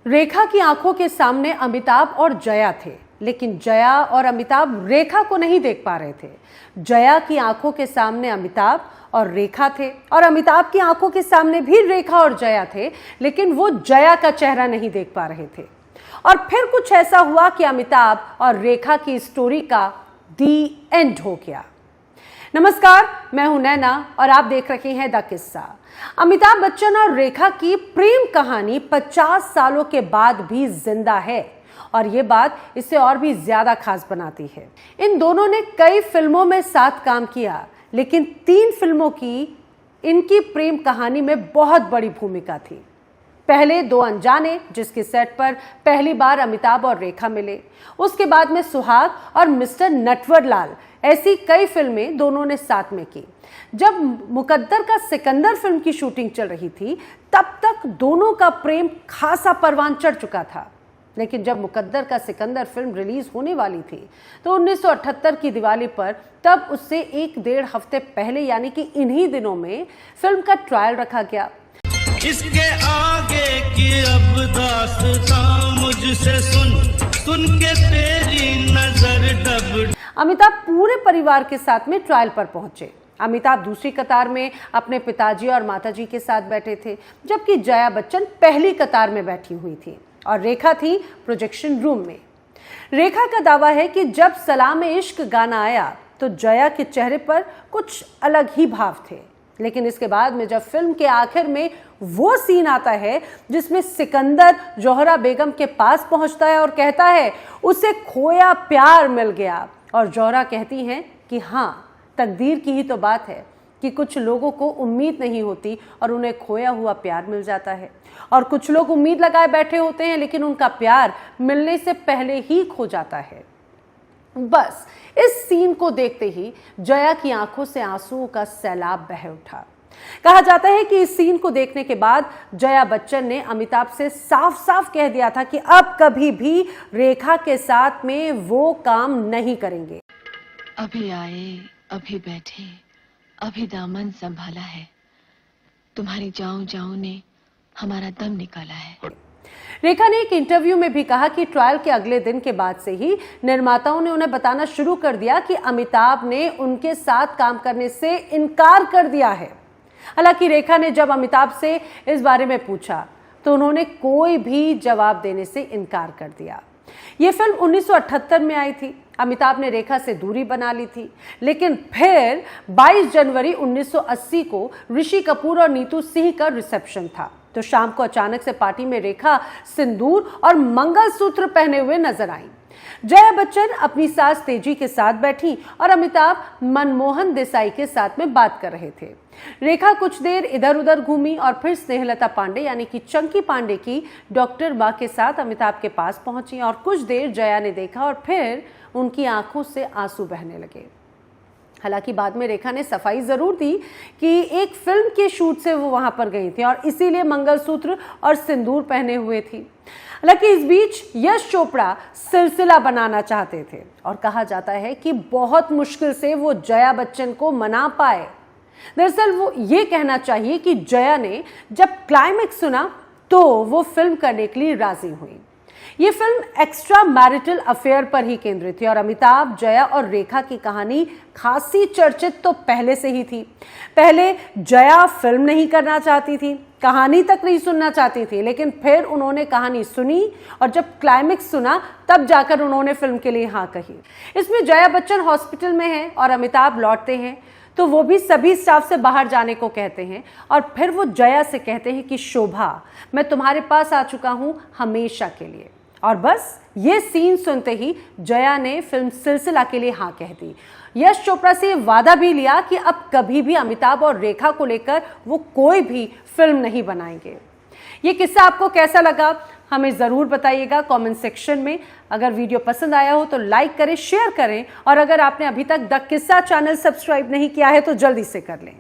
रेखा की आंखों के सामने अमिताभ और जया थे, लेकिन जया और अमिताभ रेखा को नहीं देख पा रहे थे। जया की आंखों के सामने अमिताभ और रेखा थे और अमिताभ की आंखों के सामने भी रेखा और जया थे, लेकिन वो जया का चेहरा नहीं देख पा रहे थे। और फिर कुछ ऐसा हुआ कि अमिताभ और रेखा की स्टोरी का दी एंड हो गया। नमस्कार, मैं हूं नैना और आप देख रहे हैं द किस्सा। अमिताभ बच्चन और रेखा की प्रेम कहानी 50 सालों के बाद भी जिंदा है और ये बात इसे और भी ज्यादा खास बनाती है। इन दोनों ने कई फिल्मों में साथ काम किया, लेकिन 3 फिल्मों की इनकी प्रेम कहानी में बहुत बड़ी भूमिका थी। पहले दो अनजाने, जिसके सेट पर पहली बार अमिताभ और रेखा मिले। उसके बाद में सुहाग और मिस्टर नटवरलाल, ऐसी कई फिल्में दोनों ने साथ में की। जब मुकद्दर का सिकंदर फिल्म की शूटिंग चल रही थी, तब तक दोनों का प्रेम खासा परवान चढ़ चुका था। लेकिन जब मुकद्दर का सिकंदर फिल्म रिलीज होने वाली थी, तो 1978 की दिवाली पर, तब उससे 1-1.5 हफ्ते पहले यानी कि इन्हीं दिनों में फिल्म का ट्रायल रखा गया। इसके आगे की अब दास्तां मुझसे सुन के तेरी नजर डब। अमिताभ पूरे परिवार के साथ में ट्रायल पर पहुंचे। अमिताभ दूसरी कतार में अपने पिताजी और माताजी के साथ बैठे थे, जबकि जया बच्चन पहली कतार में बैठी हुई थी और रेखा थी प्रोजेक्शन रूम में। रेखा का दावा है कि जब सलाम इश्क गाना आया तो जया के चेहरे पर कुछ अलग ही भाव थे, लेकिन इसके बाद में जब फिल्म के आखिर में वो सीन आता है जिसमें सिकंदर जोहरा बेगम के पास पहुंचता है और कहता है उसे खोया प्यार मिल गया, और जोहरा कहती हैं कि हाँ, तकदीर की ही तो बात है कि कुछ लोगों को उम्मीद नहीं होती और उन्हें खोया हुआ प्यार मिल जाता है, और कुछ लोग उम्मीद लगाए बैठे होते हैं लेकिन उनका प्यार मिलने से पहले ही खो जाता है। बस इस सीन को देखते ही जया की आंखों से आंसुओं का सैलाब बह उठा। कहा जाता है कि इस सीन को देखने के बाद जया बच्चन ने अमिताभ से साफ साफ कह दिया था कि अब कभी भी रेखा के साथ में वो काम नहीं करेंगे। अभी आए, अभी बैठे, अभी दामन संभाला है, तुम्हारी जाऊं जाऊं ने हमारा दम निकाला है। रेखा ने एक इंटरव्यू में भी कहा कि ट्रायल के अगले दिन के बाद से ही निर्माताओं ने उन्हें बताना शुरू कर दिया कि अमिताभ ने उनके साथ काम करने से इनकार कर दिया है। हालांकि रेखा ने जब अमिताभ से इस बारे में पूछा तो उन्होंने कोई भी जवाब देने से इनकार कर दिया। यह फिल्म 1978 में आई थी। अमिताभ ने रेखा से दूरी बना ली थी, लेकिन फिर 22 जनवरी 1980 को ऋषि कपूर और नीतू सिंह का रिसेप्शन था, तो शाम को अचानक से पार्टी में रेखा सिंदूर और मंगलसूत्र पहने हुए नजर आई। जया बच्चन अपनी सास तेजी के साथ बैठी और अमिताभ मनमोहन देसाई के साथ में बात कर रहे थे। रेखा कुछ देर इधर उधर घूमी और फिर स्नेहलता पांडे यानी कि चंकी पांडे की डॉक्टर मां के साथ अमिताभ के पास पहुंची और कुछ देर जया ने देखा और फिर उनकी आंखों से आंसू बहने लगे। हालांकि बाद में रेखा ने सफाई जरूर दी कि एक फिल्म के शूट से वो वहां पर गई थी और इसीलिए मंगलसूत्र और सिंदूर पहने हुए थी। हालांकि इस बीच यश चोपड़ा सिलसिला बनाना चाहते थे और कहा जाता है कि बहुत मुश्किल से वो जया बच्चन को मना पाए। दरअसल वो ये कहना चाहिए कि जया ने जब क्लाइमेक्स सुना तो वो फिल्म करने के लिए राजी हुई। ये फिल्म एक्स्ट्रा मैरिटल अफेयर पर ही केंद्रित थी और अमिताभ, जया और रेखा की कहानी खासी चर्चित तो पहले से ही थी। पहले जया फिल्म नहीं करना चाहती थी, कहानी तक नहीं सुनना चाहती थी, लेकिन फिर उन्होंने कहानी सुनी और जब क्लाइमेक्स सुना तब जाकर उन्होंने फिल्म के लिए हाँ कही। इसमें जया बच्चन हॉस्पिटल में है और अमिताभ लौटते हैं, तो वो भी सभी स्टाफ से बाहर जाने को कहते हैं और फिर वो जया से कहते हैं कि शोभा, मैं तुम्हारे पास आ चुका हूं हमेशा के लिए। और बस ये सीन सुनते ही जया ने फिल्म सिलसिला के लिए हाँ कह दी। यश चोपड़ा से वादा भी लिया कि अब कभी भी अमिताभ और रेखा को लेकर वो कोई भी फिल्म नहीं बनाएंगे। ये किस्सा आपको कैसा लगा हमें ज़रूर बताइएगा कमेंट सेक्शन में। अगर वीडियो पसंद आया हो तो लाइक करें, शेयर करें और अगर आपने अभी तक द किस्सा चैनल सब्सक्राइब नहीं किया है तो जल्दी से कर लें।